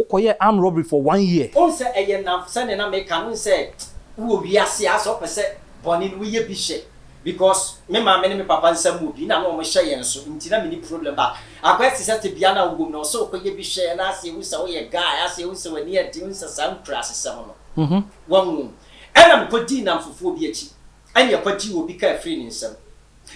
okoye armed robbery for 1 year. On say eye na send na make can say wo wi ase aso pese boni no ye bi hye because me ma me papa nsam obi na no mo hye yen so nti na me ni problem ba akwesi set bia na wogum no so okoye bi hye na ase wo sa wo ye guy ase wo sa wani adi wo sa sam class sam no won ena me kodi na mfofo bi achi anya kwati obi ka free ni nsam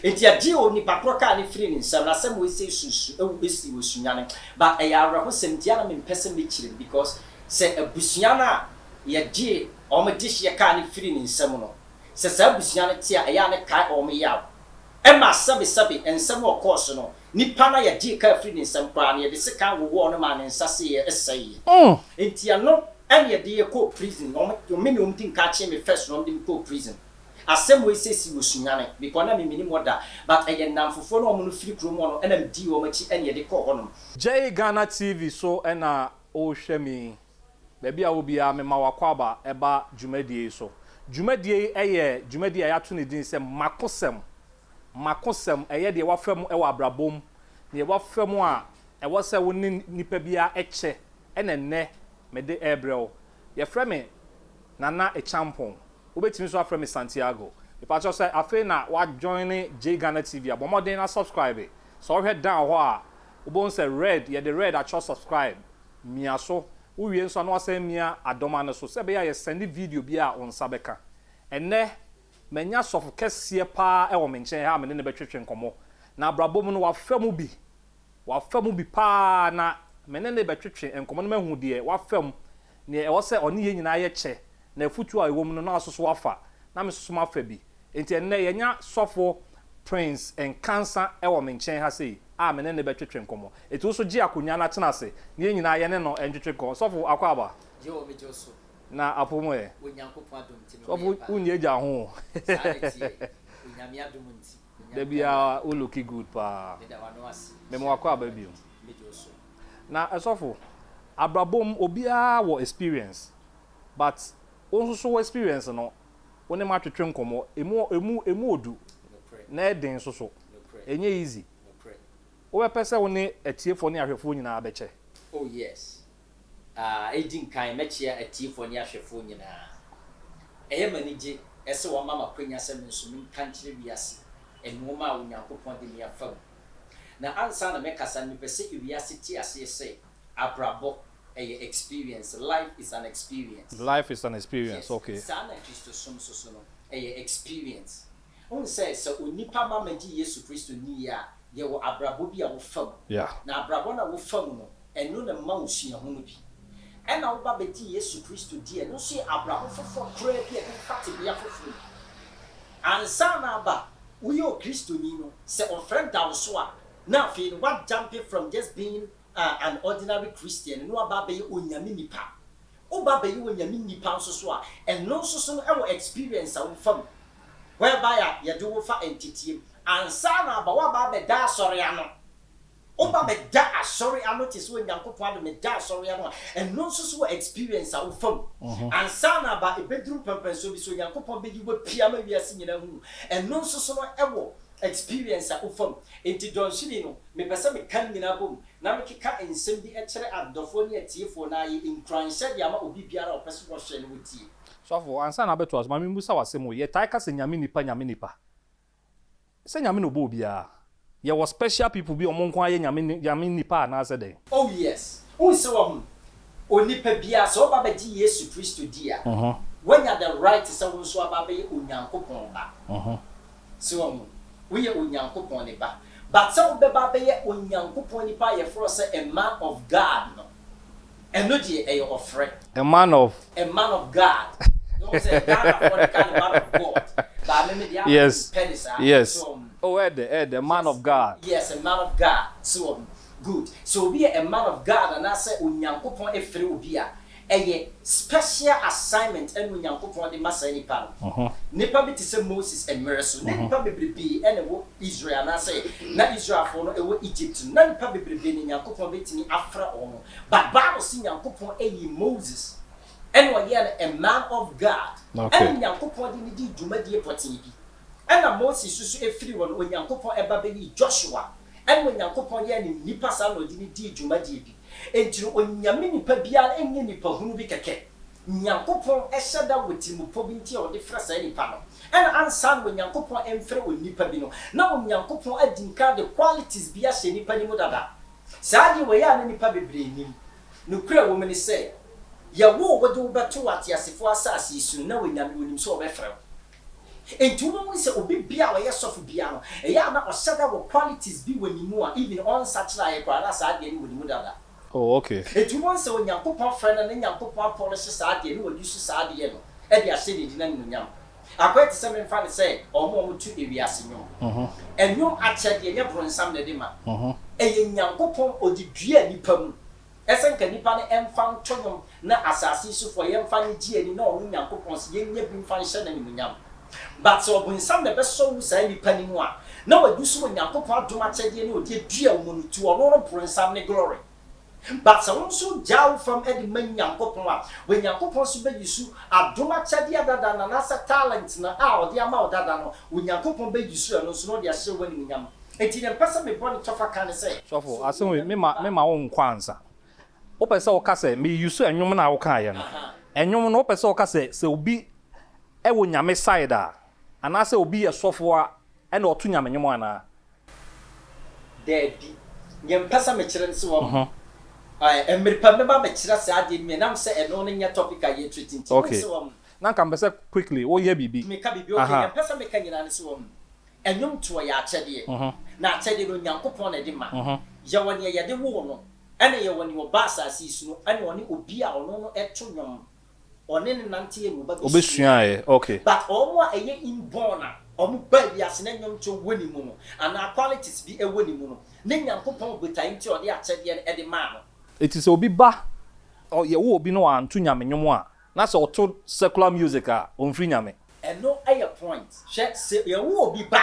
enti adi oni papro ka ni free ni nsam na sam we say susu ewu besi wo sunyane but eya awra ho sem dia na me pese me chire because se abusuana ye die o me dish ye ka ni free ni nsam no se sa abusuana tia eya ne kai o me yaw e ma sabi ensam o course no nipa na ye die ka free ni nsam kwa na ye de se ka wo no ma ne nsase ye esai enti ano and ye de ko prison o me no mtin ka che me first no mtin ko prison asem we say si wosunyane because na me mini moda but eye namfofo no omo no free krom no na mdi o machi ene de ko honom J Ghana TV so ena o hwemi baby a obi a me ma wakwaba eba dwumadie so dwumadie eye dwumadie ya to ne din se makosem eye de wafam e wa abrabom ne wafam a e wo se woni nipa bia eche enenne me de ebrel ye frame nana e champon obetimi so aframe Santiago the pastor say afi na wa join J Ghana TV abomodin na subscribe so hwe down ho a obon say red ye the red a cho subscribe mia so uwie nso na wasa mia adoma na so sebe ya ye send video bi a on sabeka enne manya sof kese pa e wo menchen ha me ne betwetwe nkomo na abrabom no wafam bi pa na me ne betwetwe nkomo no mahu de wafam ne e wo se oni ye nyina ye che na futu a ewom no na asoso afa na me soso mafa bi enti enne yenya sofo prince and cancer e wo menchen ha sei a me ne betwetwe nkomo eti so gi akonya na tena se ne nyina ye ne no entwetwe ko sofo akwaba je o me joso na apomo e onyankopon adom ti no sofo unye ja ho onyame adom nti de bia o look good pa de da wano ase me mo akwaba bio me joso na sofo abrabom obia wo experience but onso so experience no woni ma twetwe nkomo emu odu na eden so enye easy o be pese woni atiefo ne ahwefo nyina abeche oh yes edin kan mechia atiefo ne ahwefo nyina eye manije ese wo mama kwanya sem nso min kanchire wiase enoma a onyankopon de me afam na ansa na mekasa ni pese wiase ti ase se abrabo experience. Life is an experience. Life is an experience, yes. Okay. Sana Christo so no experience. On say so onipa ma magi Yesu Christo ni ya ye wo abrabo bi a wo fam. Yeah. Na abrabo na wo fam no eno na ma usua ho no bi. E na wo ba beti Yesu Christo die no so abrabo fofo kra bi e fati bi afofo. Ansa na ba wo yo Christo ni no se on friend down so a na fe what jumping from just being an ordinary Christian no aba be onyame nipa oba be onyame nipa nso so a and no so no experience a fam whereby ya do fa entity ansa na aba wa ba be da sorry ano oba be da sorry ano tis when yankopon me da sorry ano and no so experience a fam ansa na aba e bedroom pampan so bi so yankopon be giwa pia ma wiase nyina hu and no so no experience a ufam enti don shiri no me pese me kan nyina bom na me keka ensem bi e kire adofo ne atiefo na ye incranshade ama obi biara o pese wo hwe ne wotie so for answer na beto as mami musa wasem ye taika se nyame nipa se nyame no bo bia ye was special people bi omonko aye nyame nipa na se den oh yes unse wo hu onipa bia so ba bagi Yesu Christo dia when you the right se wo so aba be onyankopon ba so we are onyankopon ne ba but some beba be onyankopon ni pa ye for say a man of God no and no die e ofre a man of God don't say God for the kind of man of God but me dia yes yes so, the man of God yes a man of God so good so be a man of God and I say onyankopon efre obi a a special assignment and onyankopon de masa nipa nipa bi ti say Moses and Moses nipa bebrebe and wo Israel na say na Israel for no e wo Egypt na nipa bebrebe ni nyankopon betini afra ono but Bible say nyankopon eyi Moses and wo ye a man of God and nyankopon de ni di dwumadie potin bi and Moses susu efiri won onyankopon eba be ni Joshua and when nyankopon ye ni nipa sa no di ni di dwumadie bi enti onyame nipa bia enye nipa hunu bi keke nyankopon ehada wetimupo bi nti o de frasa nipa no and ansan when nyankopon emfre onipa bi no na nyankopon adinka the qualities bia hye nipa ni mu dada saa de we ya na nipa bebre nim no kura wo meni say ya wo wode wo beto atiasefo asase isu na wonyame wonim so obefre enti wo mu se obi bia wo yesofu bia no eya na osada wo qualities bi wanimu a even on such like kwa na saa de ni wonimu dada. Oh, okay. Eti won se onyankopon frɛ na nyankopon polish saa de ni wodi su saa de no e de ahye de dina nunyam akwete se me mfa ne se omo tu ewiase nyom enyom akyɛde nye bronsam na de ma eye nyankopon odidua nipa mu esenka nipa ne emfa ntonyom na asase sufo ye mfa ne gie ni na onu nyankopon se ye nya bi mfa nhye na nunyam but so bronsam na be so wu saa nipa ni mu a na wadu su nyankopon adom akyɛde ni odi dua wo mu tu ono bronsam ne glory. But so also jaw from Eddie Manyankopon, when Yankopon so be yisu adoma chadia dada na nasa talent na a odi ama odada no when Yankopon be yisu no so no dia hye wani nyam enti dem pesa me boni tofa kan say so for aso me ma won kwanza o pesa o ka say me yisu enwom na wo kan ye no enwom no o pesa o ka say se obi e wo nyame side a ana se obi ye sofo a e na otu nyame nyom ana dedi nyem pesa me kire nse wo Emiripa me ba me kira sa ade me nam se eno no nya topic a ye treating so na kan be say quickly wo ye bibi me ka bibi okay pesa me ka nyina ne so enyum to ya akyede na akyede no nyankopon na de ma ye woni ye de wo no ene ye woni wo ba asase isu no ene woni obi a ono no eto nwom one ne nante ye no ba obesua ye okay but omo a eye inborn a omo ba bi ase na nyom to woni mu no ana qualities bi e woni mu no ne nyankopon botan ti ode akyede e de ma no. It is obi ba or ye wo obi no antu nyame nwomo a na se oto secular music a onfri nyame no a point se ye wo obi ba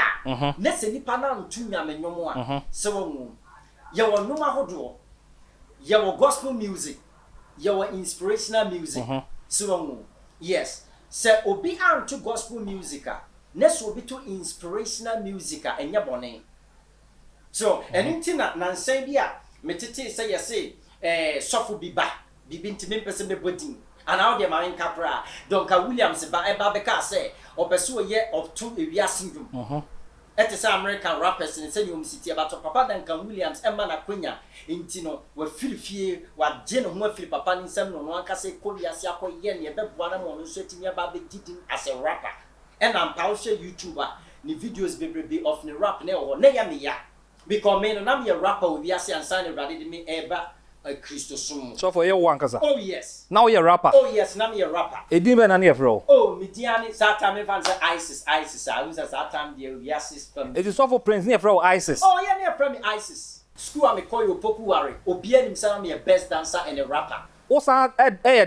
na se nipa na antu nyame nwomo a se wo ye wo noma hodo ye wo gospel music ye wo inspirational music se wo yes se obi antu gospel music a na se obi to inspirational music a enya bone so anything na nsan bi a metete se ye say sofu biba bibi ntime mpese me bodin ana wo de ma nka pra donka Williams ba e ba be ka say opeso ye of two area syndrome it is American rappers in say you city about papa Duncan Williams e ma na kwanya enti no wa filifie wa je no ho afili papa ni nsam no anka say kowiase akoye ne be boa na mo no so timi ba be didin as a rapper and am pa share YouTuber ni videos bebrebe of ni rap na ho na ya me ya because me no na me rapper we ase ansa ne rade de me eba a Christo sum. So for you one kasa. Oh yes. Now you're a rapper. Oh yes, now me a rapper. Edin be na na bro. Oh, me diani Satan me fan say ISIS. I was Satan the ISIS from. It is so for Prince near bro ISIS. Oh yeah, near from ISIS. School am call you popular. Obi anim say me a best dancer and a rapper. What's a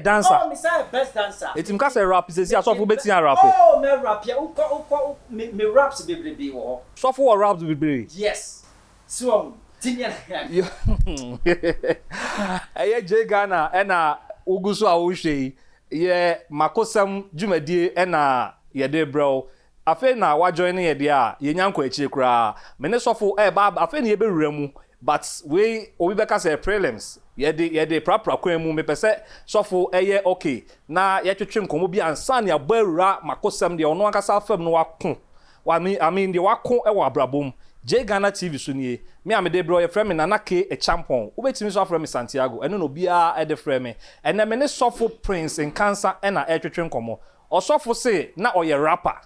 dancer? Oh, me say a best dancer. It him ka say rap say so for betia rap. Oh, me rap ya. Uko me raps bebrebe wo. So for raps bebrebe. Yes. So Eye J Ghana ena ugusu a wo hwe ye makosem dwumadie ena ye de bro afi na wa join ye de a ye nyanko akire kura me ne sofo ba afi na ye be wura mu but we obi be ka say prelims ye de prapra kwan mu me pese sofo eye okay na ye twetwe nkomo bi ansa na abawura makosem de ono akasa fam no wako I mean de wako e wa abrabom J Ghana TV so nie me amede bro ye frame na nake e champion ubetimi so frame Santiago eno no bia e de frame ene me ne sofo Prince in cancer e na e twetwe nkomo osofo se na oye rapper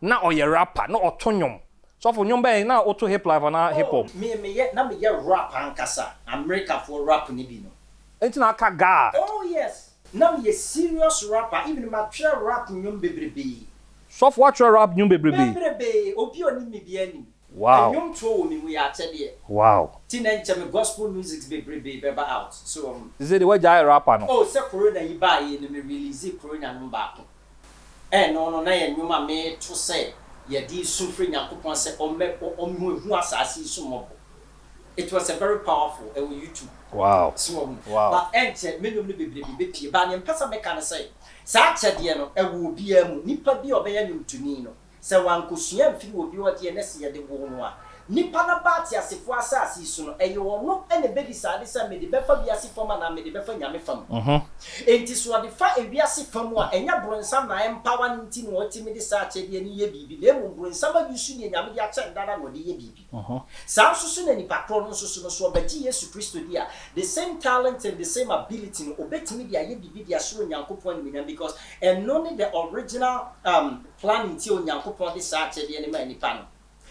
na otonyom sofo nyom be na oto hip life na hip hop me ye rap ankasa America for rap ni bi no enti na aka ga oh yes na me ye serious rapper even my rap nyom bebrebe sofo what rap nyom bebrebe obi oni me bi ani. Wow. And young told me we are telling wow. Teenage gospel music's be out. So is it the way jai rapper no? Oh, say Corona you buy in me release Corona number. No na ye nyuma me to say ye di suffering yakopon say o hu asase sumobo. It was a very powerful YouTube. Wow. So wow. But enter me no be pie ba ne pesa me kan say sa chede no e wo bia mu nipa bi obeye nyum tuni no se wankosua mfiri obi wode ne se ye de wo no a nipa na ba ti asefo asase so no eye wono ene be decide say me de befa biase fam na me de befa nyame fam enti so de fa ewiase fam a enya bronsam na empower nti no oti me de sa ache de ni ye bibi le mu bronsam a yusu ni nyame de ache ndara no de ye bibi sa so na nipa kro no so so obeti Yesu Kristo dia the same talent and the same ability no obeti me de ye bibi dia so nyankopon ni because and only the original plan nti o nyankopon de sa ache de ni ma nipa no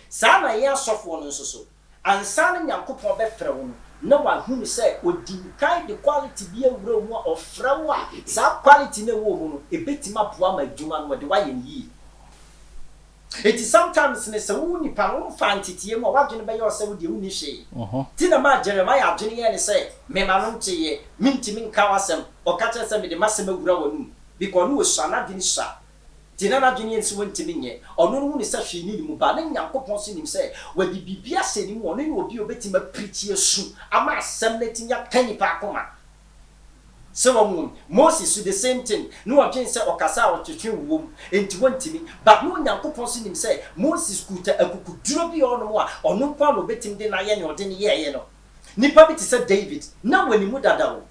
sa na ye asofo no so ansa na nyankopon be frɛ wo no na wa hu say odinkan the quality bi awura mu ofra wo a sa quality na wo mu no ebetima boa ma adwuma no de wa ye yi it is sometimes ne se wo nipa wo fantitie mu wa dwene be ye se wo de wo ni hwe ti na ma Jeremiah adwene ye ne say me ma no ntie mintimi nka wasem o ka kye se me de masem awura wo nu because no wo sana dini sha tina na dwene nsi wontimi nye ono no ne sa hwe ni mu ba na nyankopon so nim say wa di bibia se ni mu ono ne obi obetima preach yesu ama asem na tinya kanipa akoma so Moses do the same thing no adwen say okasa otwetwe wom enti wontimi but no nyankopon so nim say Moses kuta akukuduro bi ono mu a ono kwa no betim de na ye ne ode ne ye no nipa bi ti say David na wani mu dada wo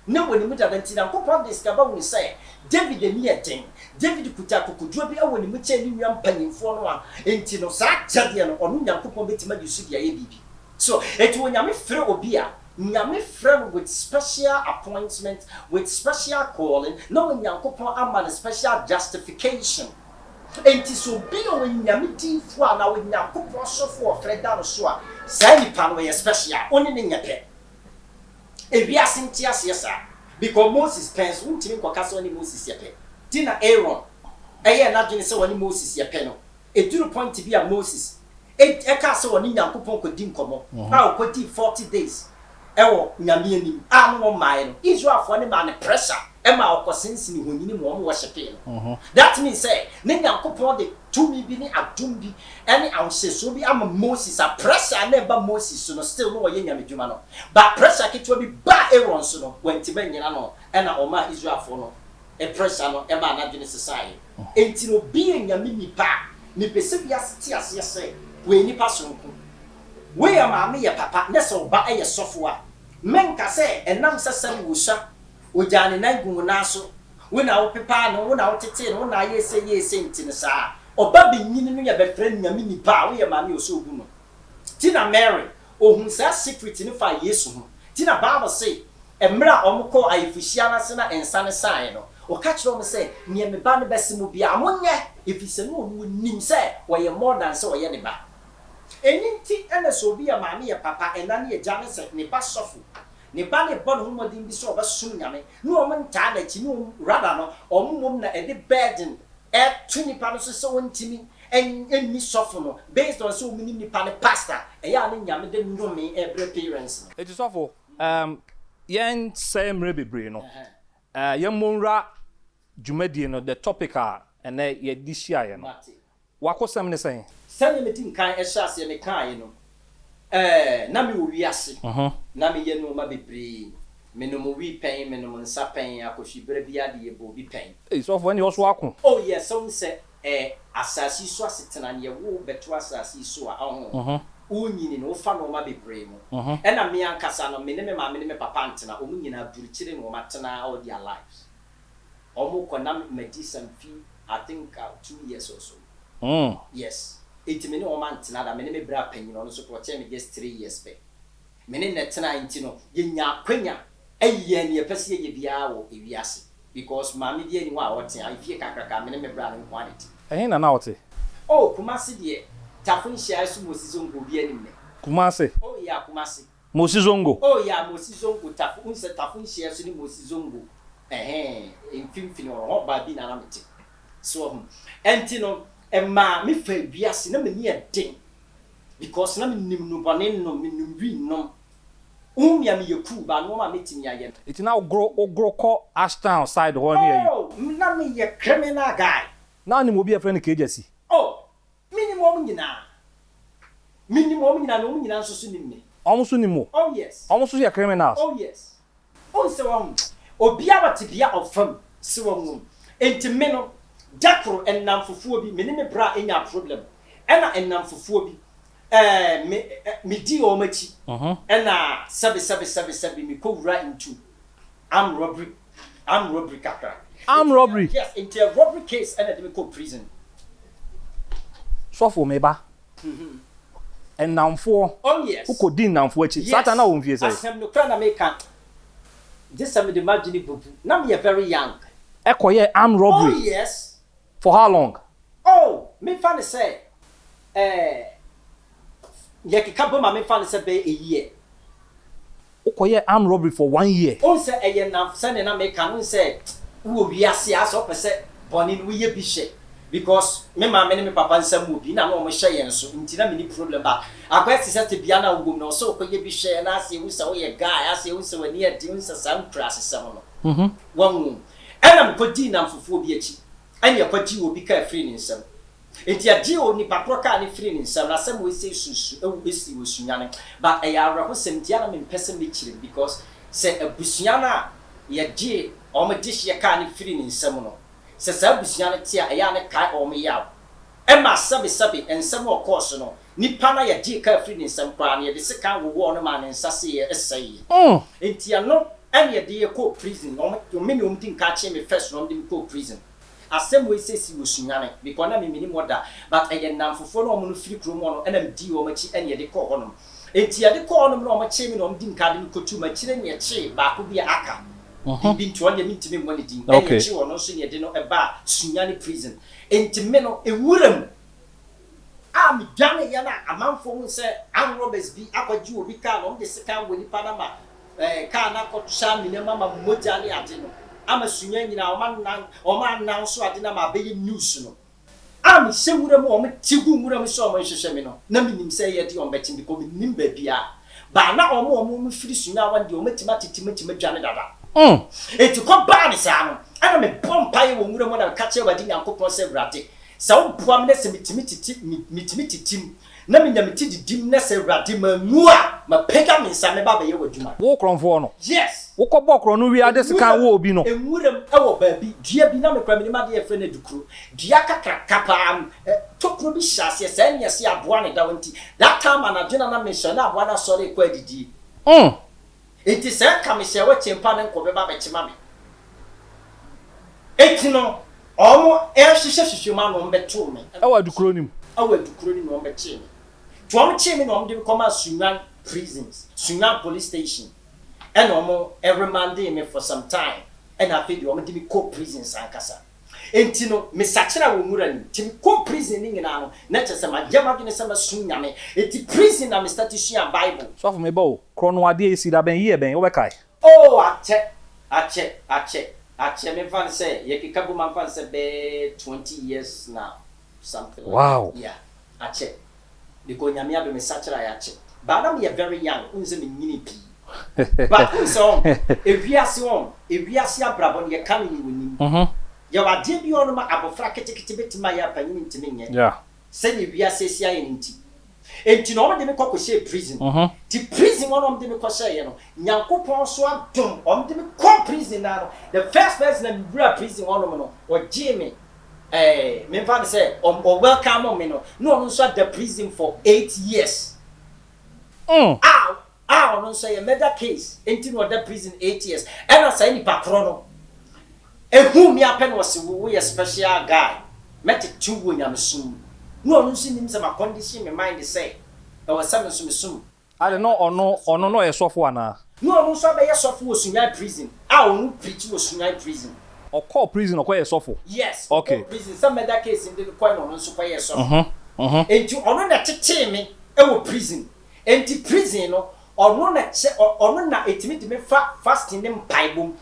na wani mu dada nti nyankopon discover wo say David ni eden David kuta akukuduro bi awani mu che ni nwa mpanyimfo no a enti no sa jade no ono nyankopon betima yusu dia ye bibi so eti wo nyame frɛ obi a nyame frɛ with special appointment with special calling no nyankopon ama special justification enti so bi o nyame tifo a na wo nyankopon sofo ofrɛ da no so a sa nipa no ye special oni ne nyape ebi asinti asesa because Moses pens untimi kwakasa oni Moses yepe tina Aaron eye na dwene se woni Moses yepe no eduru point bi a Moses e ka se woni nyankopon kodi nkomo a okodi 40 days ewo nyame anim a no mae no Israel for ne ma ne pressure e ma okosensin honyini mo mo worship no that means say ne nyankopon de tumi bi ni adum bi ene awseso bi ama Moses a pressure na ba Moses no still no ye nyame dwuma no but pressure ketwa bi ba Aaron so no wanti ba nyina no e na o ma Israel for no e pressure no e ma na dwene sesai enti no bi nyame nipa ni pese bi aseti asese we nipa sonko we ama me ye papa ne so ba e ye sofo a menka se enam sesem wusha ojane na gungu naso we na wo pepa no wo na wo tete no wo na ye se ntine saa oba be nyini no ye be friend nyame nipa wo ye ma me oso ogu no tina Mary ohun sa secret ni fa Yesu ho tina Bible say emra omko ayefishia na se na ensa ne sai no o ka kire o se ne me ba ne besemu bia amonye efise no no nim se wo ye more than se wo ye ne ba eninti ene so bi ya maame ye papa enane ye jane se ne ba sofu ne ba ne bon ho modin bi so ba sum nyame no o menta na chi no rather no o mum na e de burden e tuni pa no so wontimi enni sofu no based on so mini nipa ne pastor e ya ne nyame de ndome every parents it is sofu yen same rebebre no yen monra dwumadie no the topic and ye dishia ye no wakosem ne sen sani metin kan ehase me kan no na me wo wiase na me ye no ma bebre me no mo wi pen me no mo nsa pen akohwibere bia de ye bo bi pen so for any also ako oh yes so say asasi so asetena ne ye wo beto asasi so a unyini no fa no ma bebre mo e na me ankasa no me ne me ma me ne me papa ntena o mu nyina burikire no ma tena all their lives omo kona medicine fee I think 2 years or so yes it me no man tina da me ne me bra panyin no so ko che me just 3 years pe me ne netina inti no ye nya kwanya aye ne pese ye bia wo ewiase because ma me die ni wa wote afie kakraka me ne me bra no quality ehin na wote oh kumasi die tafun shia su mosizongo bi ani me kumasi oh yeah kumasi mosizongo oh yeah mosizongo tafun shia su ni mosizongo infimfini ho ba bi na na meti so enti no emma me fa biase na me ni eden because na me nim no bone no me nim wi no umia me yeku ba no ma metimi aye it now grow call Ashtown side ho ne yi oh na me ye criminal guy na ni mo bi e friend kejasi oh minimum nyina no nyina so so nim me almost ni mo oh yes almost ye criminals oh yes on se wa obia batibia of fam se wa mu enti me no dakro ennam fufuo bi me ne me bra enya problem ena ennam fufuo bi me di o machi and sebi me go right into armed robbery kakra. Armed robbery? Yes, into a robbery case and they go prison. So for me ba. And now for yes. Who could din now for echi? Satana won vie say. Asem no kra na make this some the imagine bubu. Now me very young. Ekoye armed robbery. Oh yes. For how long? Oh, me fan say yekika bo ma me fan say be a year. Okoye armed robbery for 1 year. On say eye na say na make can say wo wiase aso pese boni we ye bi hye because me ma me papa nsam obi na no mo hye yen so ntina me ni problem ba akwati say te bia na wo no so okoye bi hye na ase wo say wo ye guy ase wo say wani adi wo say sam class sam no won enam ko di na mfofo bi achi anya ko di obi ka free ni nsam enti adi o ni papro ka ni free ni nsam na sam we say susu ewu besi wo sunyane but ayawra ho sem dia na me person me kire because say abusuana ye die o me dish ye ka ni free ni nsam no se sa abusuana tia eya ne kai o me yaw e ma sabi ensam o course no nipa na ye die ka free ni nsam kwa na ye de se kan wo no ma ne nsase ye esai enti ano and ye de ko prison o me o mtin ka che me first no dem ko prison asem we say si wo sunyane because na me mini moda but eye namfofo no mo no free krom no na me di o machi and ye de ko honom enti ye de ko honom no ma che me no mdim ka de ko tu ma chire ne che ba ko bi aka bi nto ne mintime mo ne din e ye che wono so ne de no e ba sunyane prison enti me no e wuram am dane ya na amanfo mu se am robbers bi akwaji obi ka no de sika woni panama ka na ko sha mi ne mama moja ne ade no ama sunya nyina o man nan so ade na ma be news no am se wuram o me tigu wuram so o me hwehwe me no na minim se ye de on betim bi ko minim ba bia ba na o mo firi sunya wan de o metima titima dwane dada eti ko ba ni sa no ana me pompa ye wo wuram na ka che wadi nyankopon se brate sa wo bua me na se mitimi titim na me nyamiti didim na se brate ma nua ma pega me sa me ba ye wadwuma wo kronfo no yes wo ko bokro no wi ade sika wo obi no enwuram ewo ba bi dua bi na me kra me ma de ye fre na dukuru dua kakra kapa tokro bi hyase sa nya se aboa ne da wonti that time anadwena na me hye na aboa na sori kwa didi enti se ka me hye wa chempa ne nko be ba be chima me enti no omo hwehwe ma no mbeto me ewa dukuro nim no mbeche me tuom chimi no mde koma Sunyan prisons Sunyan police station and omo remanded me for some time and I feel omo de ko prison sankasa enti no me sachira wo mura ni ti ko prison ni nyina no na chese ma jama gine sama sunyame eti prison na me start to share bible so for me bo krono ade esi da ben ye ben wo be kai oh ache me fan say ye kikabu man fan say be 20 years now something wow like that. Yeah ache because nyame ado me sachira ya ache but I'm very young unse me nyini pi but so ewiase abrabon ye kan ni wonim ya wade bi ono ma abofra ketekete betima ya panyin ntimi nye yeah se ni wiase sia ye nti enti no de me kokoshe prison ti prison ono de me kokoshe ye no nyankopon so adom om de me ko prison na no the first person na bra prison ono no o jime me fan say o welcome me no so the prison for 8 years no say a murder case enti no the prison 8 years and I say ni pakro no ehu mi apen was we a special guy met two wo nyamsum no so nim say my condition my mind say I was some so mesum I don't know ono no yesofo ana no so be yesofo wo Sunyan prison onu preach wo Sunyan prison or call prison or call yesofo yes okay prison some murder case in the coin on so call yesofo enti ono na tete me e wo prison enti prison no ono na etimi de me fasting ne mpaibom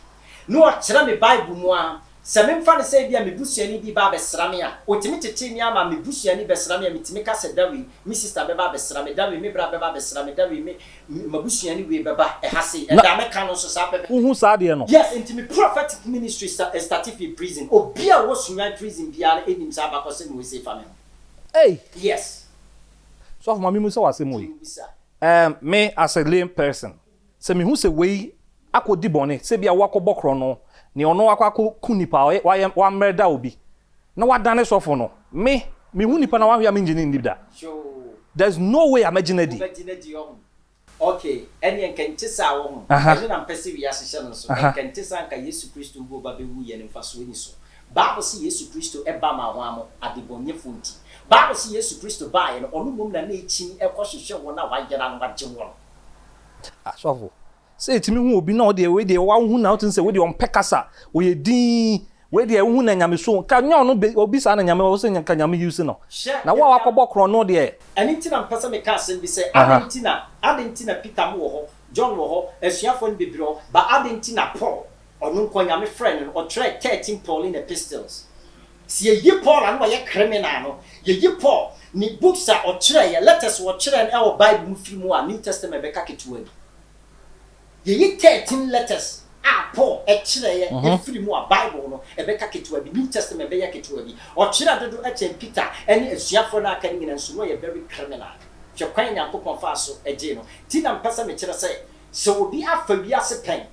no o kira me bible mu a se me mfa ne say bia me busuani bi ba besra me a otimi tete mi ama me busuani besra me a metimi ka se dawi mi sister be ba besra me dawi me bra be ba besra me dawi me mabusuani we be ba e hase e da me ka no so sa pepe hu sa de no yes intimi prophetic ministry started in prison obi a wo Sunyan prison bia enim sa ba ko se me we say family hey yes so for mami mu so wase mo me as a lame person se me hu se we akodi bone se bia wakobokro no ni ono akwa kunipa wa mreda obi na wadane sofo no me hu nipa na wa hia me ngini ndibda there's no way imagine okay any enkentisa wo ho ɛno na mpɛsɛ wi ahyehyɛ no so enkentisa nka Yesu Kristo wo ba bewu ye ne mfaso ni so Bible say Yesu Kristo eba ma ho amo adebonyefo nti Bible say Yesu Kristo ba ye no ɔno mom na echi ɛkɔhwehwɛ wɔ na wagera no wagye wɔ asofo say timi hu obi na ɔde we de wa hu na ɔtun say we de ɔmpɛ kasa wo ye din we de hu na nyame so ka nya ɔno obi sa na nyame wo so nya ka nyame use no na wa akɔbɔ kro no de ɛni nti na mpɛsɛ me ka asɛm bi sɛ adentina Peter mo wɔ hɔ John wɔ hɔ asuafo no bebre hɔ ba adentina Paul ɔno nko nyame friend no ɔtrɛ 13 Pauline epistles si ye Paul anu yɛ criminal no ye Paul ni books a ɔtrɛ yɛ letters ɔtrɛ no ɛwɔ Bible mu firi mu a New Testament bɛka ketewa bi ye 13 letters a Paul ɛtrɛ yɛ firi mu a Bible no ɛbɛka ketewa bi New Testament bɛyɛ ketewa bi ɔtrɛ dodo ɛkyɛn Peter ɛne asuafo no aka ne nyina nso no yɛ very criminal hwɛ kwan Nyankopɔn fa so ɛgye no ti na mpɛsɛ me kyerɛ sɛ obi afa wiase pɛn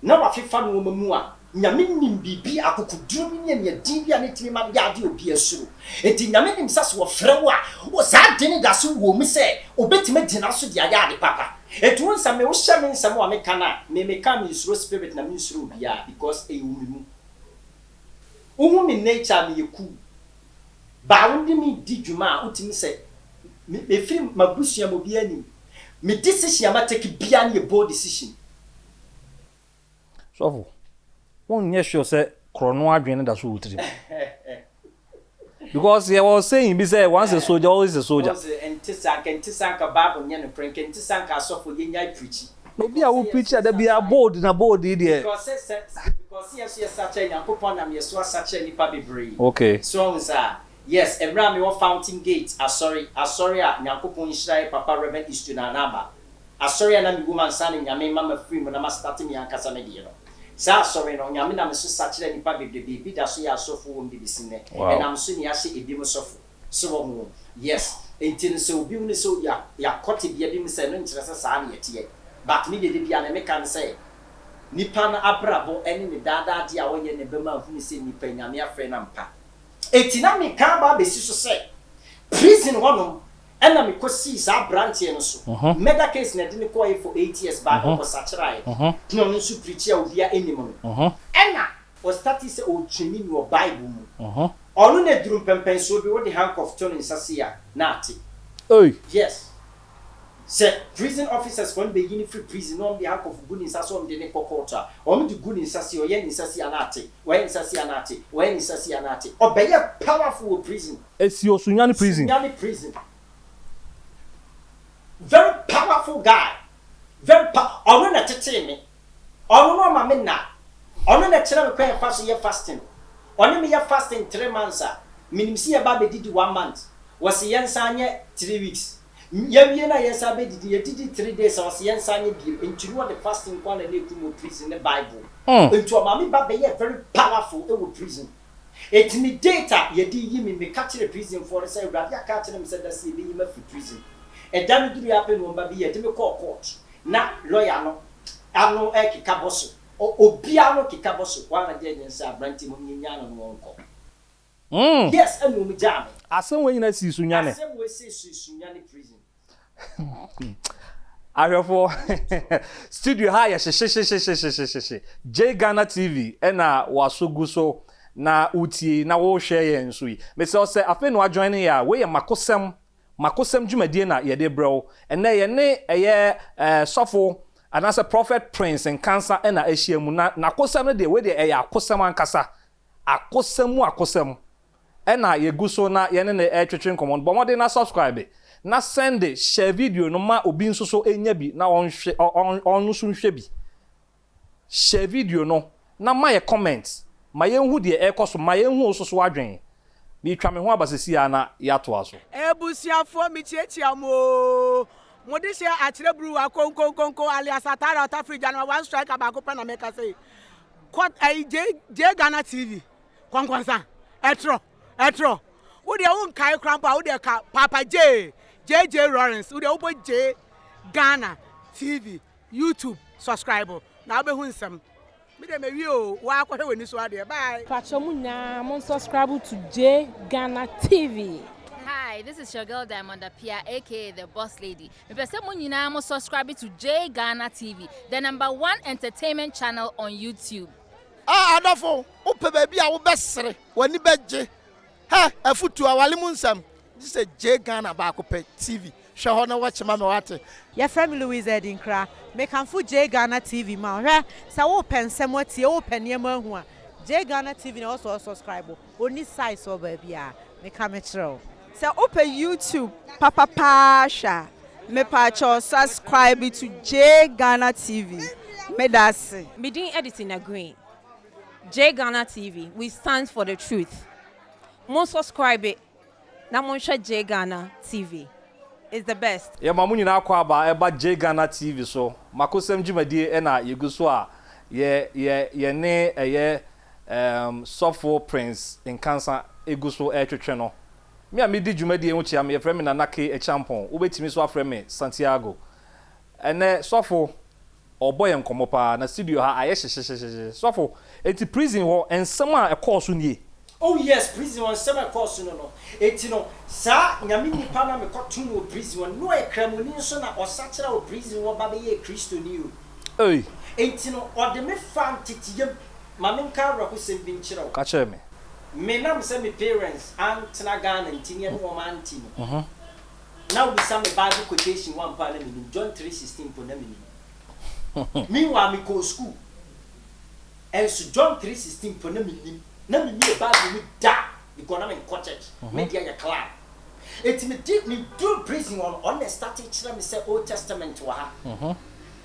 na wafifa no mu a nyame nim bibi akokuduro mi ne din bia ne timi ma yaade obi asuro enti nyame nim sase wo frɛ wo a wo saa dene da so wo mi sɛ obetime dina so dia yaade papa etu nsa me wo hyɛ me nsɛm wa me kana me ka me suro spirit na me suro bia because e wo mu wo mi nature me yeku ba wo ndi mi di dwuma a utimi sɛ me firi mabusua mo bia nim me decision ma take bia ne bold decision so won nye sure say krono adwene da so wutiri because you was saying be say once a soldier always a soldier entisa ka Bible nye no prank entisa ka asofo ye nya preach no be a wo preacher da be a bold na bold there because yes such a Nyankopon na me so such a nipa bebree okay so yes Abraham me fountain gate sorry a Nyankopon hyirai papa Reverend Istuna naba sorry na me woman san nyame mama free mo na ma start me ankasa me de no sa sorry no nyame na me so sachire nipa bebrebe bi da so ya sofo won bibisi ne e na me so ni ahye ebi mo sofo so wo yes enti no so obi mu so ya kote bia bi mu se no nkyere se sa na yete but me de bia na me kan say nipa na abrabo ene ne dada de a wonye ne bema hu se nipa nyame afre na mpa enti na me kan ba besi so say prison wono ena me kosi sa branch no so mega case na de me ko for 8 years back ko sachrai no no su preach obi a enim no ena o start say o twini no Bible mu onu na drum pempen so bi wo de handcuff to in sasia na ati oi yes say prison officers when be uni free prison on behalf of good in saso on de ne kokota o me de good in sasia o ye in sasia na ati o ye in sasia na ati o ye in sasia na ati o be ye powerful prison esi osunyani prison very powerful guy very ono na tete me ono no ma me na ono na kire me kwen fa so ye fasting ono me ye fasting 3 months a minim si ye ba be didi 1 month was ye nsanye 3 weeks ye wie na ye sa be didi ye didi 3 days was ye nsanye bi ntiri wo the fasting kwa na le ku prison the Bible ntu o ma me ba be ye very powerful e wo prison intimidate ye di yi me ka kire prison for say urade aka kire me say da si be yi ma fi prison e dan duru ya pe no mba bi ye de me call court na lawyer no ano e kika boso obi ano kika boso kwa na je nyensa abranti mo nyanya no wonko yes anu mu jam asem we nyina si sunyane asem we si sunyane prison Ariofo studio ha ya she J Ghana TV ena wasogu so na utie na wo hwe ye nso yi me say afa no join ya we ye makosem dwumadie na ye de brew ene ye ne eye sofo anasa prophet prince and cancer ena ahia mu na kosem no de we de eye akosem ankasa akosem ena ye guso na ye ne twetwe command bo mo de na subscribe na send share video no ma obi nso so enya bi na on so nhwe bi share video no na ma ye comment ma ye hu de ekoso ma ye hu so so adwen mi twa me ho abasesi ana ya to aso ebusiafo mi chiechia mo de share akire bru wa konkonkonko alias atara ota free jana one strike abako pa na make say quote J Ghana TV kwankwansa etro wo de won kai krampa wo de ka Papa JJ Lawrence wo de wo J Ghana TV YouTube subscribe na be hu nsem me dem wi o wa akwahwe wani so ade bye pacho munya mon subscribe to J Ghana TV. Hi. Hi, this is your girl Diamond Apia, aka the Boss Lady. I'm subscribing to J Ghana TV, the #1 entertainment channel on YouTube. Adafo, upe baby a wo besere, wani beje. Ha, afutu awale mu nsam. This is J Ghana Bakope TV. Hwe ho na watch ma me wate. Your friend Louise Edinkra, make am fu J Ghana TV ma. Hwe, sa wo pensem watie, wo peniema hu a. J Ghana TV na also subscribe. Oni size o baby a. Make am chiro. So open YouTube, Papa Pasha. Me pacho subscribe to J Ghana TV. Me that's Me doing editing agree. J Ghana TV, we stand for the truth. Mo subscribe it. Na mo share J Ghana TV. It's the best. Yeah, mamu nyina akwa eba J Ghana TV so. Makosem Jumadie e na yegu so a ye ne Sofo Prince in cancer egu so twetwe no. Me a me di Jumadie hu chia me ye frame na nake e champon. Wo betimi so aframe me Santiago. Ene Sofo oboy enkomo pa na studio ha aye hye Sofo enti prison ho ensem a e course nie. Oh yes, prison on summer course no. Eti no sa nyame nipa na me kotu no prison no e kramoni nso na osachira o prison wo ba be ye Kristo ni o. Ey. Eti no ode me fan titiyem mame nka ro ko sembi nchira o. Ka che me. Me nam say me parents and na Ghana ntinye no ma nti no. Now we some Bible quotation one pa na me John 3:16 po na me. Meanwhile me go school. And so John 3:16 po na me. Na me me Bible me da because I'm in church. Me dia ya club. It me deep me do prison on the starting chira me say Old Testament wa ha.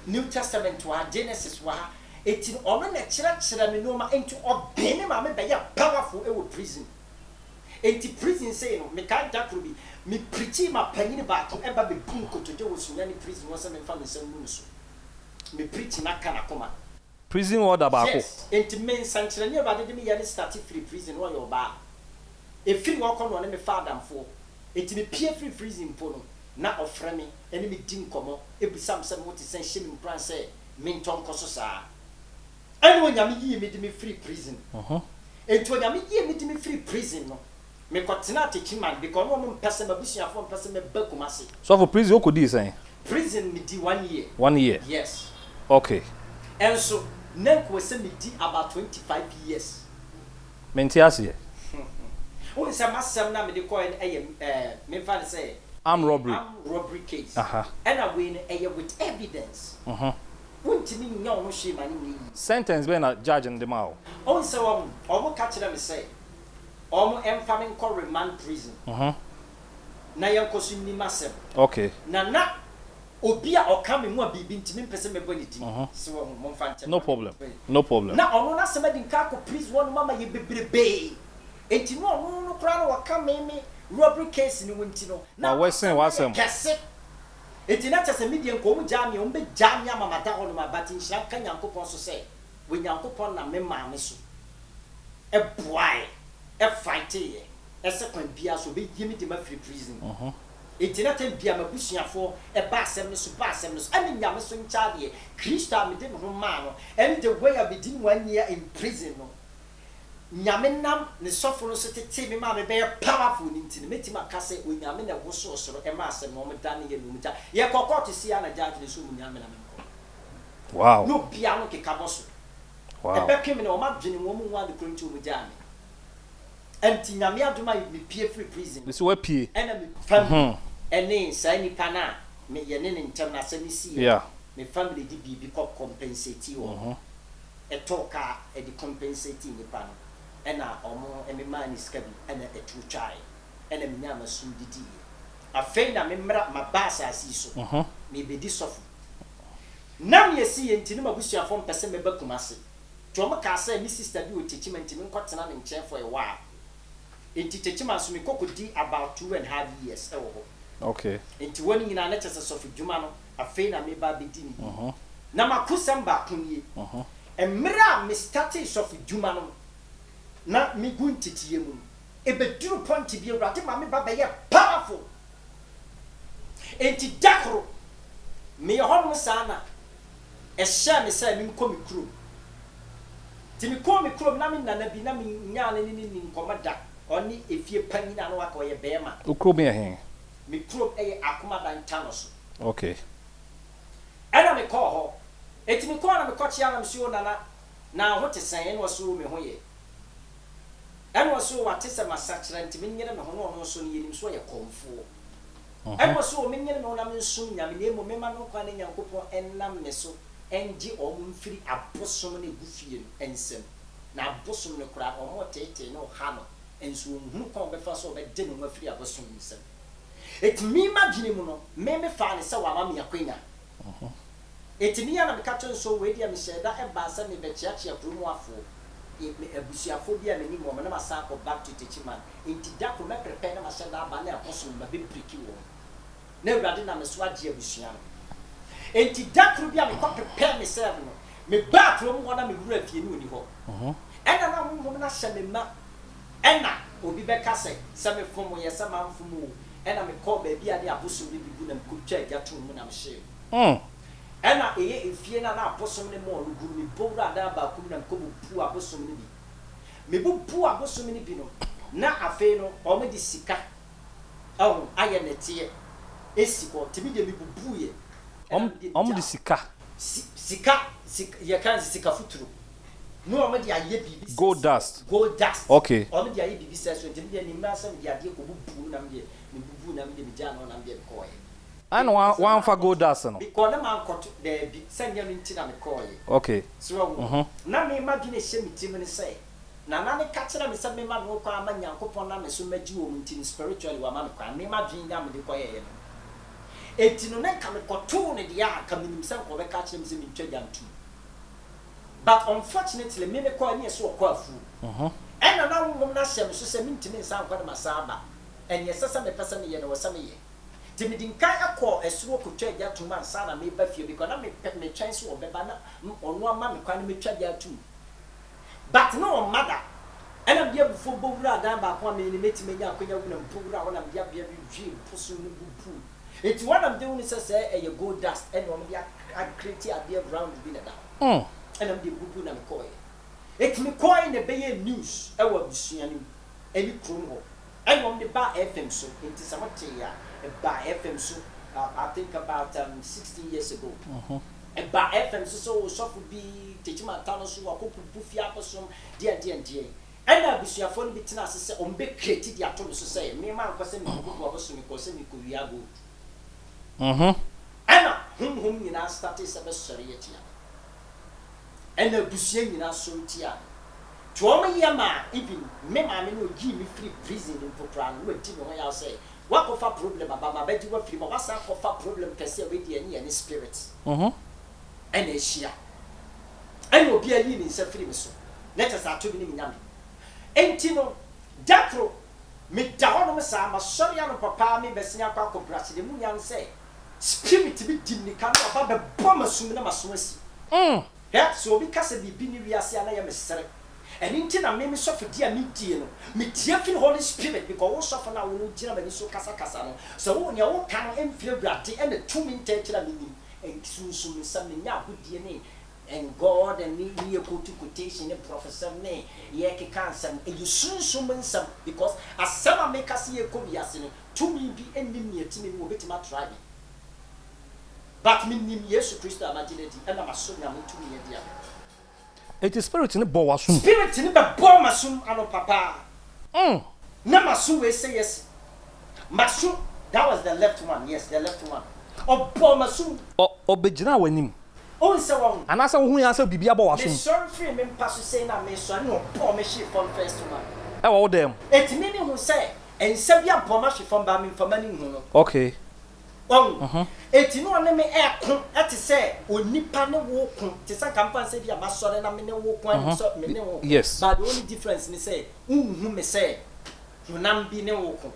New Testament wa Genesis wa ha. It on na chira me no ma into obey ma me be ya powerful e wo prison. Enti prison say no me kan da kro bi me preach ma panyin ba to eba be bun ko to de wo sunya ni prison wo say me fa me say mu so. Me preach na kana koma. Prison order ba ko. Yes, enti men sanchira ni ba de me ya start free prison wo your ba. E free wo ko no na me father mfo. Enti me pie free prison po no na ofre me ene me din komo e busam sam what is shame me plan say me nton koso sa. Ene wo nyame yi me de me free prison. Enti wo nyame yi me de me free prison no. Me kotena teaching man because no mo person babusuafo person me bakumase. So for prison okodi say. Prison me di 1 year. 1 year. Yes. Okay. And so Nenk was me di about 25 years. Mentiasi. Who is a master na me de coin me fan say Armed robbery case. And I win with evidence. Won't me no shame ani. Sentence be na judge in the mouth. Oh so omo catch them say omo emfaming call remand prison. Na yankosu ni masem. Okay. Na Obia or coming more be intimate person me bonity. So no problem. No problem. Na ono na somebody in kako please one mama ye bebrebe. Enti no kra no waka me robbery case ni wonti no. Na we sen wasem. Kese. Enti na tese media ko mu jam ye o be jam ya mama da ho no ma batin hira kan yankopon so say we yankopon na me ma me so. E boy e fight ye. E se kwan bia so be yimi de ma free prison. Etinata bia mabusuafo e ba asem no so ani nyame so nchaade Kristo me de no ma no and the way I be din 1 year in prison no nyame nam ne sofo no so tete me ma me be powerful ni ntini metima ka se onyame na wo so osoro e ma asem no me dane ye no mu ta ye kokko to sia na judge ne so mu nyame na me ko. Wow. No bia no ke kaboso. Wow. E be kemi na o ma dwene wo mu wa de kronti o mu jame. Enti nyame aduma me pie free prison. This we pie. Ena me family. Ene sai ni pana me ye ne ntem na se si. Yeah. Me family di bibi ko compensate wo. E toka e di compensate ni pana. Ena omo e me mani skabi ena e tu chai. Ena me nyama su didi. Afei na me mra mabasa asiso. Me be di sofu. Nam ye si enti ni mabusuafo mpese me bakumase. Twom ka say mi sister bi o teaching enti me nkotena ne nchen for a while. Enti techima so me kokodi about 2.5 years e wo. Okay. Enti woni nyina na chese so fidwuma no afei na me ba bedi ni. Na makosem ba kunye. Emra me started so fidwuma no na me gu ntitiye mu. E beduru point bi ewrade ma me ba be ye powerful. Enti dakro me ho no sana e sha me say me nko me kuro. Ti me ko me kuro na me nana bi na me nya ne ni nkomada. Only if you penny na no akoye bema. Ukro me hen. Me krom akoma dan tanoso. Okay. Ana me call ho. Eti me call na me kochi ana me si ona na ho te san no so me ho ye. Ana so wate se masachira nti me nyere me ho no so ne yenim so ye komfo. Ana so me nyere me ho na me so nyame ne mo me ma no kwa ne nyankopon enam me so enji omfiri abosom ne gufie ensem. Na abosom ne kura omo tete no ha no enso hu kon be fa so be de no mafiri abosom nsem. Et mi imagine mu no me fa ne se wa ma me akwenya. Et mi ana me ka ton so we dia me sheda e ba se me be chiachia promo afo. E abusuafo bia me ni mo na masa ko back to teachman. Enti da ko me prepare na ma sheda ba na abosom ba be briki wo. Na urade na me so age abusua no. Enti da ko bia me ko prepare me serve no. Me ba promo wona me wura fie ni oni ho. Ena na mo na hye me ma. Ena obi be ka se me fomo ye se ma mfumu. Ena me call baby ade abosom ni bibu na mkutwa ajato mu na mhye. Ena eye efie na abosom ni mo no guru mi bowra da ba kum na mkobu pu abosom ni bi. Me bu pu abosom ni bi no. Na afe no o me di sika. Oh aye netie. Esiko tibi de mi bubu ye. Om di sika. Sika ye kan sika futuro. No o me di aye bibi. Gold dust. Gold dust. Okay. O me di aye bibi so tibi de ni ma sam di ade ko bubu na me bubu na me de jano na me ko ye. And one for gold dust no. Because na man koto there bi send you nti na me ko ye. Okay. So na me imagine she me tim ni say na ne catch na me say me ma no kwa ma nyankopon na me so magi wo nti spiritually wa ma me kwa me imagine na me de ko ye no. Enti no na ka me koto ne dia ka me nim say ko be catch me say me twa jantu. But unfortunately me ko ni so ko afu. And na wo na hye me so say me ntimi nsan kwa na masaba. And yes sasa me pesa me ye no wasa me ye. Timidin kai akọ esuro kotwa agya tuma nsa na me ba fie because na me chance wo beba na onu ama me kwa na me twa agya tum. But no mother. Ana bia bufo bowura dan ba kwa me ni metime nya akonya wu na bowura wona bia bia bi poso no bupu. Eti one of them say e gold dust and one bia create a bia round bi na da. Ana bia bupu na me koy. Eti me koy na be ye news e wa busua ni eni krom ho. And on the bar FM so into Samatia, a bar FM so I think about 16 years ago. A bar FM so would be teaching my town so I could buffy up some dear. And I wish your phone between us say on big created your told to say, me man was saying, because me could be a good. Anna, whom you now started some seriety. And the Bussian in our solitaire. To all my yama, even me, I mean, give me free prison in Popran, who did what I say. What of a problem about my bed? You were free, but what's a problem can say with any spirits? And a sheer. I will be a yin in Safri. Let us are 2 minutes. Entino, Dacro, me down, Massa, sorry, and papa, me, Bessia Paco, Brass, the moon, say, spirit to be dimly come about the bomber soon, I'm a Swiss. Yeah, so because of the Bini, we are saying I am a select. And in Tina made me suffer dear me dear, me tearful Holy Spirit, because all suffer now will generally so Casacasano. So when your own kind of feel gratty and the 2 minute meaning, and soon something now good DNA, and God and me go to quotation and professor me, Yaki cancer, and you soon summon some, because as some make us see a cobias in 2 me be ending near to me will be to my tribe. But me name Jesus Christ, imagine and I'm assuming I'm 2 million dear. It is spirit in the bow. Spirit in the bow, Masum, and papa. Namasu, we say yes. Masu, that was the left one, yes, the left one. Oh, poor Masum. Or Bejina when him. Oh, so and as who answer Bibia Bow. Sorry, free men pass to say, I may so no poor machine from first one. Oh, them. It's me who say, and Sabia Pomashi from Bamin for money. Okay. Oh, it's no one me air at to say, or Nipa no walk to some company say, you must sorry, I mean, no walk one, so yes. But the only difference me say, whom me say, you nam be no walk.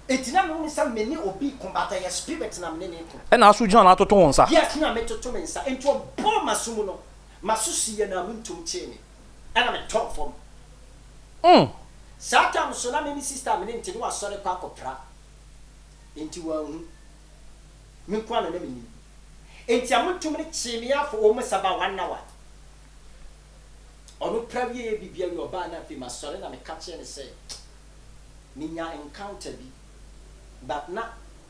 It's not only some many or be combat a spirit and I'm name. And I should join out to one, sir. Yes, no, I met to me, sir, into a bomb Masuno, Masusi and I'm to chain. And I'm a talk from. Sometimes, so many sister, I mean, to a sorry pack of trap. Into one Minquan and Emily. Ain't you to me for almost about 1 hour? ono prawie bibia wi oba na fi masore na me catch ne say minya encounter bi but na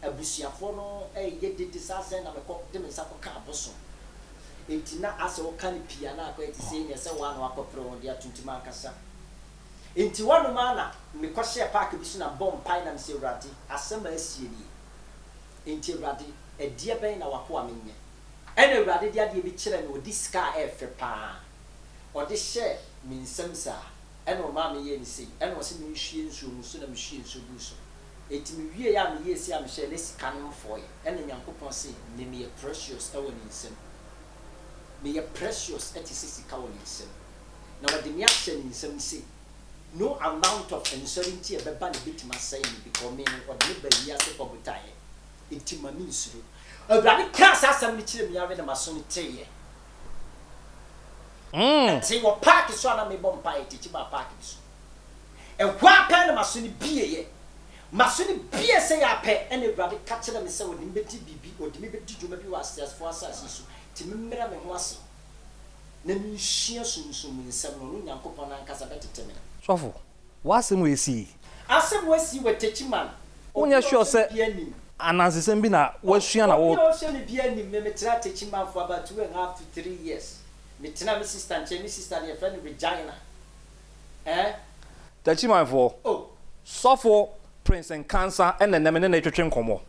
abusiafo no ye didi sase na me ko de me sa ko ka aboso enti na ase wo kan pia na akwa eti sei ne se wa na akopre won dia tuntima akasa enti wanu ma na me ko share park bi so na bomb pai na me se urade asema asie ni enti urade edie ben na wako amenye ene urade dia de bi kire me odi sky efe pa odi share me nsamsa ene o ma me ye ni sei ene o se me hwie nsu mu so na me hwie nsu bu so enti me wie ya me ye si am share lesi kanem for ye ene nyankopon se me me precious ewo ni nsem me precious eti sisi ka wo ni nsem na wade me ahye ni nsem se no amount of uncertainty ebeba ne bitima say me because me or the be ya se for butaye enti ma mi nsuru awurade ka asam ni kire me ya we na maso ni teye say wo park so na me bom pa eti ba park so e kwa pa na maso ni bieye maso ni biye say ya pe ene awurade ka kire me say wo ni beti bibi o di me beti djuma bi wa stress for asase so ti me mmera me ho ase na mi hia sunsum nsam no nyankopon na nkasa beteteme Sofo, wasem we si. Asem we si we techiman. Onya sure say anansesem bi na wasua na wo. O se me bia nim me tira techiman for about 2.5 to 3 years. Me tira me sister nche me sister dey friend Regina. Techiman for. Oh. Sofo Prince and Cancer and then na twetwe nkomo.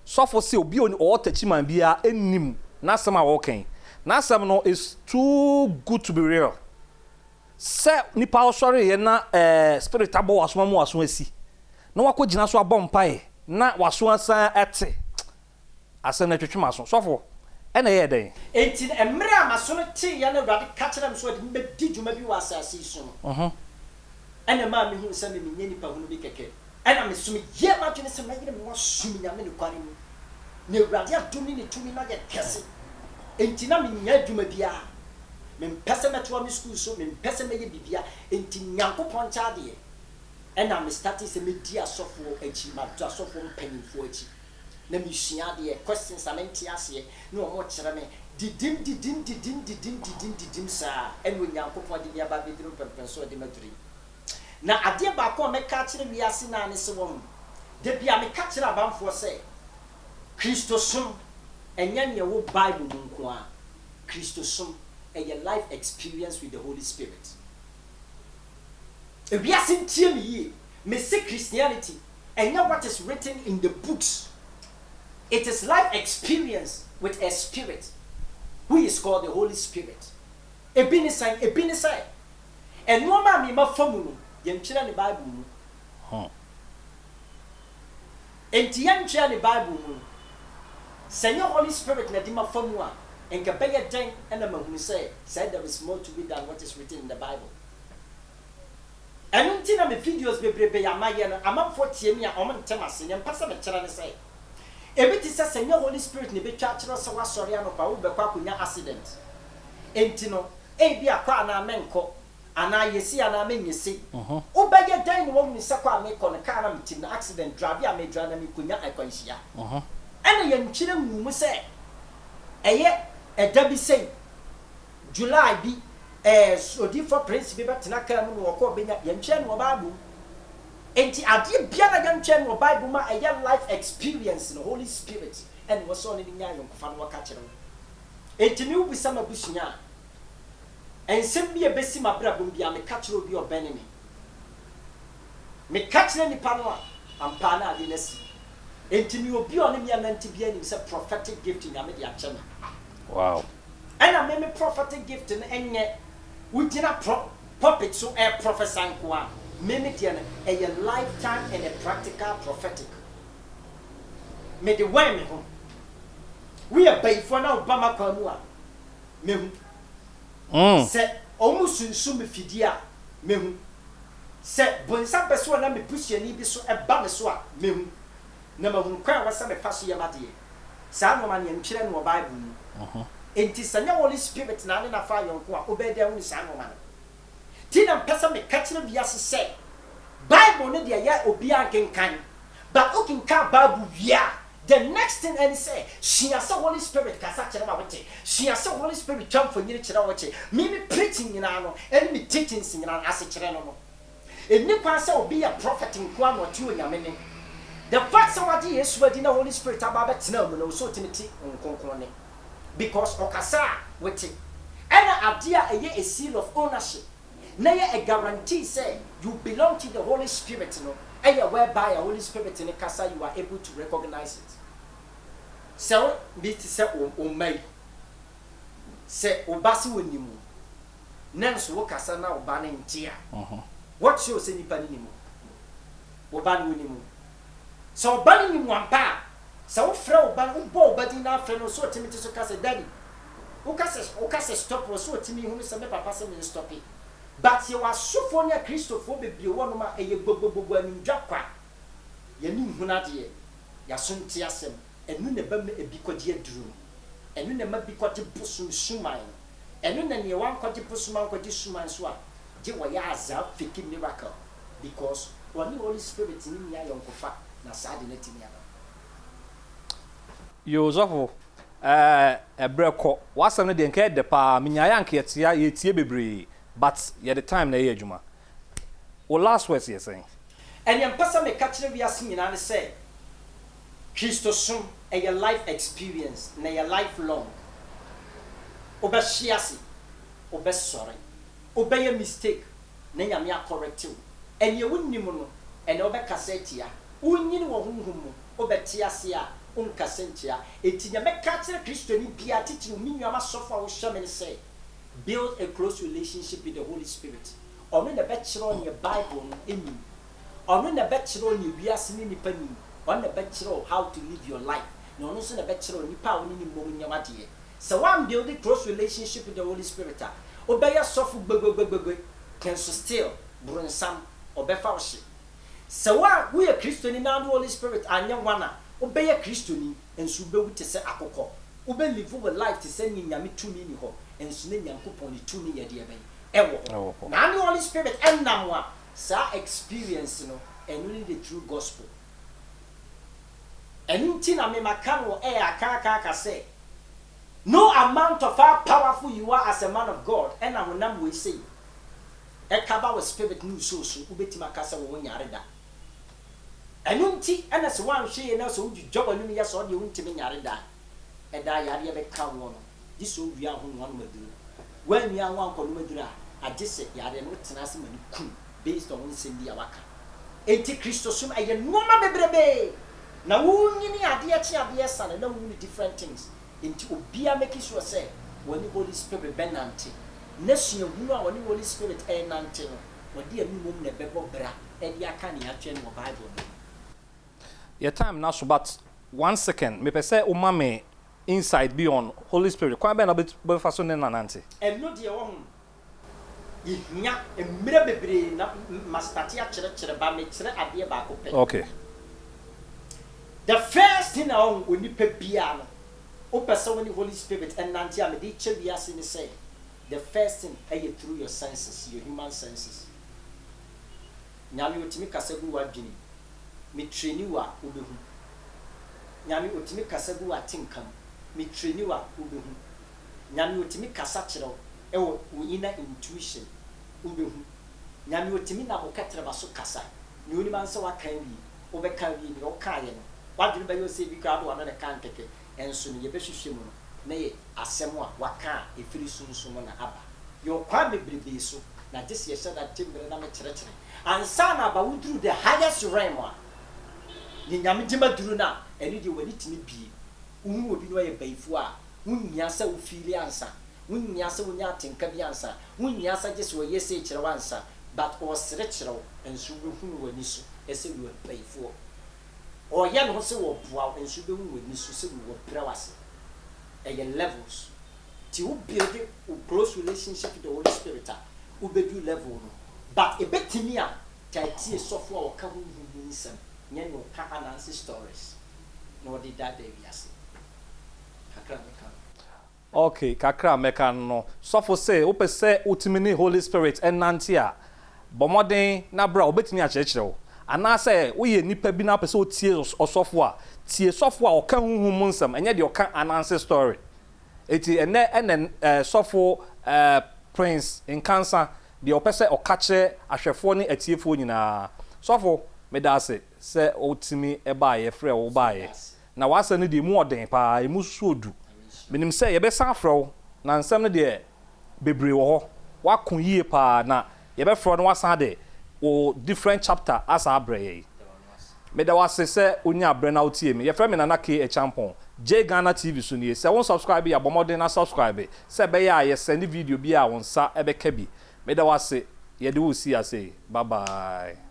Sofo se obi o techiman bia enim na asem a wo ken. Na asem no is too good to be real. Se nipa osori ye na spirit abo wasoma mu waso asi na wakogina so abom pae na waso asan ete asem na twetwe maso sofo e na ye den enti emre amaso no ti ya na awurade ka kire am so de me di djuma bi wa asase so no ena ma me hu se me nye nipa hu no bi keke ena me sumi ye ma twene se ma yire me wasumi nya me ne kware mu na awurade adumi ne tumi na ye kese enti na me nya djuma bia me pese metwa me school so me pese me ye bibia enti nyankopon chaade ena me start se me di asofo achi ma do asofo mpanimfo achi na me hia de questions amenti ase na o mo kire me didim sa eno nyankopon de bia ba bedru pempen so de maduri na ade ba ko me ka kire wi ase na ne se won de bia me ka kire abamfo se Kristo som enya ne wo Bible mu nko a Kristo som a life experience with the Holy Spirit. If we are saying me say Christianity and not what is written in the books. It is life experience with a spirit who is called the Holy Spirit. Ebinisai. And no man me ma famu yen kira ni Bible mu. Enti yen kira ni Bible mu. Say Holy Spirit na di ma famu a and Kabaya Jane and the man who said there is more to be than what is written in the Bible. And until I'm videos be Yamayan, I'm up for Tiamia, Oman Temasin, and Pastor Charan say. Every says Senor Holy Spirit, Nibe Church, or Soriano, Pauba Papunya accident. Entino, Abia Kwana Menko, and I see and I mean you see. Obaya Jane won't miss a car make on a car in accident, Dravia made Dranami Kunya Iconsia. And a young children will say, a Debbie say July be so different prince be back to Nakam or Corbina Yanchan or Babu. And the idea Piana Yanchan or Bible ma a young life experience in the Holy Spirit and was on in Yan Fanwa Catcher. And to me with some of Bushina and send me a Bessima Brabum me catcher will be your enemy. Me catch any panwa and pana dinesi. And to me will be on me and to be any prophetic gift in Amelia Channel. Wow. And I made me prophetic gift and yet we did not puppet so a professor and mimic a lifetime and a practical prophetic. Made the way me home. We are paid for now, Bama Kamua. Said almost soon me fidia. Mem said, when some person let me push your knee so a bamaswa. Mem number one cry was some fashion yamati. Salomon and children were Bible. Enti sanya Holy Spirit na ne na fa yonko a obedi hu sanu man. Ti na pesa me catch bi ase say Bible ne de ya obi ankenkan. But okinka Bible wia The next thing and say, she has a Holy Spirit, Kasacharawache. She has a Holy Spirit jump for you, Chirawache. Me preaching in ano, and me teaching in an asset. If Nikwasa will be a prophet in Guam or two in a minute. The fact somebody is where the Holy Spirit about no so timidity on Concone. Because Okasa, with it. And idea a seal of ownership. Nay a guarantee say you belong to the Holy Spirit, no. And whereby a Holy Spirit in a casa you are able to recognize it. So, be to say, O may say, Obasi winimu. Nance Wokasa now banning tia. What shows any baninimu? Oban winimu. So, banning one pa. So, Fro ban bo, but in our friend, so Timothy so cast a daddy. Okasa stop was so Timmy who is a papa and stop it. But you are so funny, Christopher, be one of a bobo and Jacqua. You knew Hunadia, Yasun Tiasem, and you never a bicodia drew, and you never be caught a pussum sumine, and you never one caught a pussum caught this suman swap. Jiwayaza, faking miracle, because one Holy Spirit in your young cofa, Nasad in it in Yosofo, a breako, what's another than care the pa, Minayanki at Tia Bebre. But yeah, the time na juma. Or last words you're saying. And your person may catch the asking and say, Christosum, a your life experience, na your lifelong. Obe shiasi, obe sorry, obey a mistake, na ya mea correct you. And you wouldn't know, and obe cassetia, unyin wa humu, obe tiasia, cassentia, it in your make catch the Christian piati to mean you must suffer or shaman say. Build a close relationship with the Holy Spirit. Or when the bachelor on your Bible in you. Or when the bachelor on your biasini ni penny. On the bachelor how to live your life. No, no, the bachelor ni power ni moment your mati. So one building close relationship with the Holy Spirit. Obey a soft can still bring some or fellowship. So one we are Christian in our Holy Spirit and young one. Obey a Christian and should be to say akoko. Obey live over life to send in Yami to me. And soon young coupon is 2 years, dear baby. Now, the Holy Spirit and Namwa, sir, experience, and really the true gospel. And in Tina Memakano, Kaka say, no amount of how powerful you are as a man of God, and I will not we say, a Kaba spirit new so Ubetimakasa when Yarida. And Unti, and as one she and also you job on me, or you won't tell me Yarida, and I had ever come one. This will be our one medula. When we are one called Medura, I just said, Yard and Tenacity based on Cindy Awaka. Eti Christosum, I get no baby. Now, only idea, son, and no different things. Into Obia making sure say, when the Holy Spirit benanti. Next year, you are when the Holy Spirit and Nantino, or dear new woman, a bebo bra, and Yakani, a general Bible. Your time now, but 1 second, me say, Umame. Inside beyond Holy Spirit. Quite a bit of fashion and Nancy. And not your own. If not a mirror mastatia church about me, idea back. Okay. The first thing I own when you pay piano, open so many Holy Spirit and Nancy, I'm a teacher. We are saying, say, the first thing I get through your senses, your human senses. Now you to make a segu wagini. Me train you are ubu. Now you to make a segu at tinkam. Me train you up, Ubu. Nami utimi kasachero, ewo inner intuition, Ubu. Nami utimi na okatra baso kasa. Ni uni manso wa kanbi, obe kanbi ni okaye no. What do you say because one na kan keke and soon ye behwehwe mu no. Na ye asemo a waka efiri sunsumo na aba. Yo kwa bebrebe so na this year that timbre na me kyerɛkyerɛ. Ansa na ba wudru the highest realm a. Ni nyame gima duru na eni de wani timi bi. Who will be no bayfua, whom Yasa will feel answer, whom Yasa will not think of answer, whom Yasa just were yes, answer, but was ritual and so who were nisu, as we will pay for. Or young also will wow and should be with Nisu will prowess. Levels to build a close relationship with the Holy Spirit, who be do level. But a bit to me, Taiti software or come in some, Yano can't stories. Nor did that day, yes. Okay, kakra mekano. So for say, ope say ultimate Holy Spirit and Nantia. Bomoden na bra obetimi a church. ana say wo ye nipa bi na pese o tie osofo a tie sofo a o ka huhum nsam enye de o ka ananse story eti ene sofo prince in cancer de o pese o ka che ahwefo ne atiefo nyina sofo me da se otimi e ba ye frɛ wo ba ye na wasa ne de mu oden pa emu suodu menim se ye be san frɛ na nsam ne de bebre wo ho wakon yie pa na ye be frɛ no wasan de o different chapter asa abrɛ me da wase se onya abrɛ na otie me ye frɛ me na Eei Champon J Ghana TV so nie se won subscribe ya bomodin na subscribe se be ya ye send video bi a won sa e be ka bi me da wase ye de wo si ase bye bye.